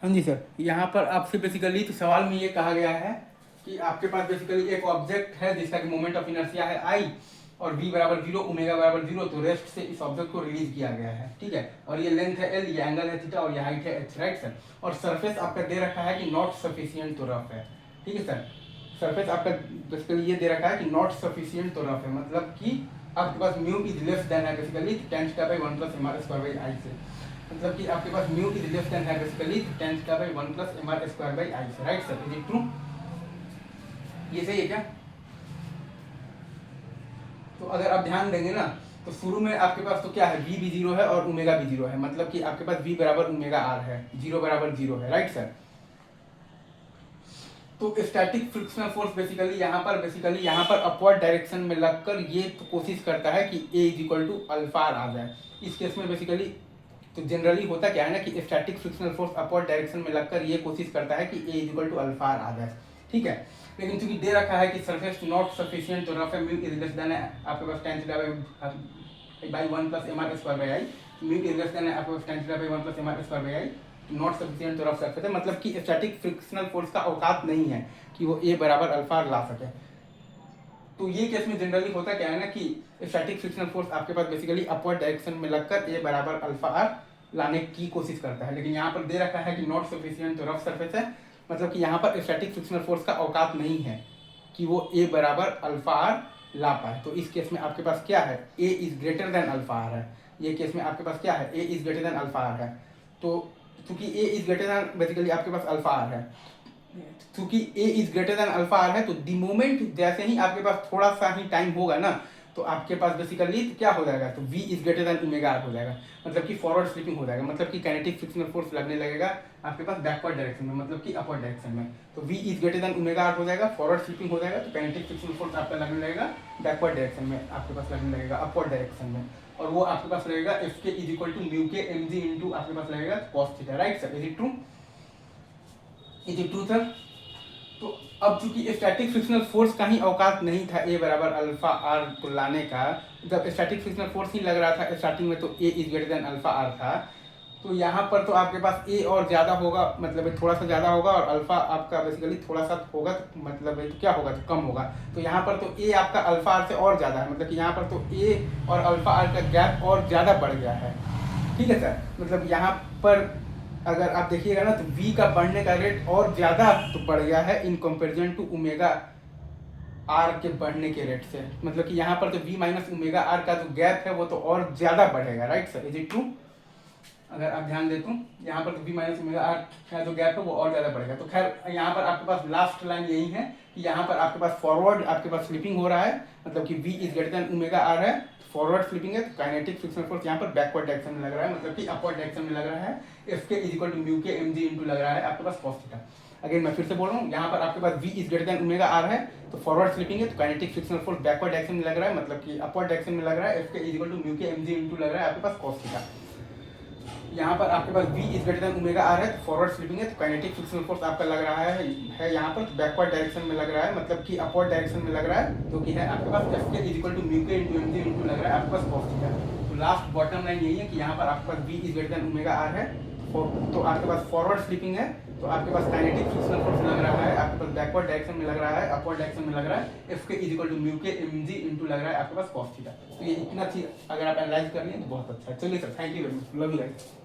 हाँ जी सर, यहाँ पर आपसे बेसिकली तो सवाल में ये कहा गया है कि आपके पास बेसिकली एक ऑब्जेक्ट है जिसका कि मोमेंट ऑफ इनर्शिया है आई और v बराबर जीरो, ओमेगा बराबर जीरो, तो रेस्ट से इस ऑब्जेक्ट को रिलीज किया गया है, ठीक है। और ये लेंथ है l, ये एंगल है थीटा और ये हाइट है h, राइट सर। और सरफेस आपका दे रखा है कि नॉट सफिशियंट टू रफ है, ठीक है सर। सरफेस आपका बेसिकली ये दे रखा है कि नॉट सफिशियंट टू रफ है, मतलब कि आपके पास म्यू इज लेस देन है basically tan square by 1 plus mr square by I से, मतलब कि आपके पास म्यू इज लेस देन है basically tan square by 1 plus mr square by I से, right sir. Is it true? ये सही है क्या? तो अगर आप ध्यान देंगे ना तो शुरू में आपके पास तो क्या है, v भी जीरो है और ओमेगा भी जीरो है, मतलब कि आपके पास v बराबर ओमेगा आर है, जीरो बराबर जीरो है, राइट सर। तो स्टैटिक फ्रिक्शनल फोर्स बेसिकली यहाँ पर अपवर्ड डायरेक्शन में लगकर ये तो कोशिश करता है कि a is equal to alpha are आ जाए। इस केस में बेसिकली तो जनरली होता क्या है ना कि static frictional force upward direction में लगकर ये कोशिश करता है कि a is equal to alpha are आ जाए, ठीक है। लेकिन चूंकि दे रखा है कि सरफेस नॉट सफिशिएंट तो रफ है, म्यू इज लेस देन है आपके पास tan theta by 1 plus mr square by I, mu is less than है आपके पास tan theta by 1 plus mr square by I, not sufficient तो रफ सरफेस है, मतलब कि स्टैटिक फ्रिक्शनल फोर्स का औकात नहीं है कि वो a बराबर अल्फा ला सके। तो ये केस में जनरली होता क्या है ना कि स्टैटिक फ्रिक्शनल फोर्स आपके पास बेसिकली अपवर्ड डायरेक्शन में लगकर a बराबर अल्फा आर लाने की कोशिश करता है, लेकिन यहाँ पर दे रखा है कि नॉट सफिशिएंट तो रफ सरफेस है, मतलब कि यहाँ पर स्टैटिक फ्रिक्शनल फोर्स का औकात नहीं है कि वो a बराबर अल्फा आर ला पाए। तो इस केस में आपके पास क्या है, a is greater than alpha r है। ये केस में आपके पास क्या है, a is greater than alpha r है। तो चूंकि a is greater than basically आपके पास अल्फा आर है, चूंकि a is greater than alpha r है, तो द मोमेंट जैसे ही आपके पास थोड़ा सा ही टाइम होगा ना तो आपके पास बेसिकली क्या हो जाएगा, तो v is greater than omega r हो जाएगा, मतलब कि फॉरवर्ड स्लिपिंग हो जाएगा, मतलब कि काइनेटिक फ्रिक्शनल फोर्स लगने लगेगा आपके पास बैकवर्ड डायरेक्शन में, मतलब कि अपवर्ड डायरेक्शन में। तो v is greater than omega r हो जाएगा, फॉरवर्ड स्लिपिंग हो जाएगा, तो काइनेटिक फ्रिक्शनल फोर्स आपका लगने लगेगा बैकवर्ड डायरेक्शन में, आपके पास लगने लगेगा अपवर्ड डायरेक्शन में, और वो आपके पास लगेगा F K is equal to mu के एम जी इंटू आपके पास लगेगा cos theta, right sir. Is it true? Is it true sir? तो अब चूंकि स्टैटिक फ्रिक्शनल फोर्स का ही औकात नहीं था a बराबर अल्फा आर को लाने का, जब स्टैटिक फ्रिक्शनल फोर्स ही लग रहा था स्टार्टिंग में तो a is greater than alpha r था, तो यहाँ पर तो आपके पास a और ज़्यादा होगा, मतलब थोड़ा सा ज़्यादा होगा, और अल्फा आपका बेसिकली थोड़ा सा होगा, तो मतलब तो क्या होगा, तो कम होगा। तो यहाँ पर तो a आपका अल्फा आर से और ज़्यादा है, मतलब कि यहाँ पर तो a और अल्फा आर का गैप और ज़्यादा बढ़ गया है, ठीक है सर। मतलब यहाँ पर अगर आप देखिएगा ना तो v का बढ़ने का रेट और ज़्यादा तो बढ़ गया है in comparison to omega r के बढ़ने के रेट से, मतलब कि यहाँ पर तो v माइनस ओमेगा आर का जो गैप है वो तो और ज़्यादा बढ़ेगा, right sir. Is it true? अगर आप ध्यान दें तो यहाँ पर तो v माइनस ओमेगा आर का जो गैप है वो और ज़्यादा बढ़ेगा। तो खैर यहाँ पर आपके पास लास्ट लाइन यही है कि यहाँ पर आपके पास फॉरवर्ड आपके पास स्लिपिंग हो रहा है, मतलब कि v is greater than omega r है, फॉरवर्ड स्लिपिंग है, तो काइनेटिक फ्रिक्शनल फोर्स यहाँ पर बैकवर्ड डायरेक्शन में लग रहा है, मतलब कि अपवर्ड डायरेक्शन में लग रहा है, F K is equal to mu के एम जी इंटू लग रहा है आपके पास कॉस थीटा। अगेन मैं फिर से बोल रहा हूँ, यहाँ पर आपके पास v is greater than omega r है, तो फॉरवर्ड स्लिपिंग है, तो kinetic frictional force backward direction में लग रहा है, मतलब कि अपवर्ड डायरेक्शन में लग रहा है, F K is equal to mu के एम जी इंटू लग रहा है आपके पास कॉस थीटा। यहाँ पर आपके पास v is greater than omega r है, तो फॉरवर्ड स्लिपिंग है, तो काइनेटिक फ्रिक्शनल फोर्स आपका लग रहा है यहाँ पर बैकवर्ड डायरेक्शन में लग रहा है, मतलब कि अपवर्ड डायरेक्शन में लग रहा है, जो कि है आपके पास F K is equal to mu K into m g into लग रहा है आपके पास कॉस थीटा। तो लास्ट बॉटम लाइन यही है कि यहाँ पर आपके पास v is greater than omega r है, तो आपके पास फॉरवर्ड स्लिपिंग है, तो आपके पास काइनेटिक फ्रिक्शनल फोर्स लग रहा है, आपके पास बैकवर्ड डायरेक्शन में लग रहा है, अपवर्ड डायरेक्शन में लग रहा है, F K is equal to mu के एम जी इंटू लग रहा है आपके पास कॉस थीटा। तो ये इतना चीज अगर आप एनालाइज कर लिए तो बहुत अच्छा है। चलिए sir, thank you very much, love you guys.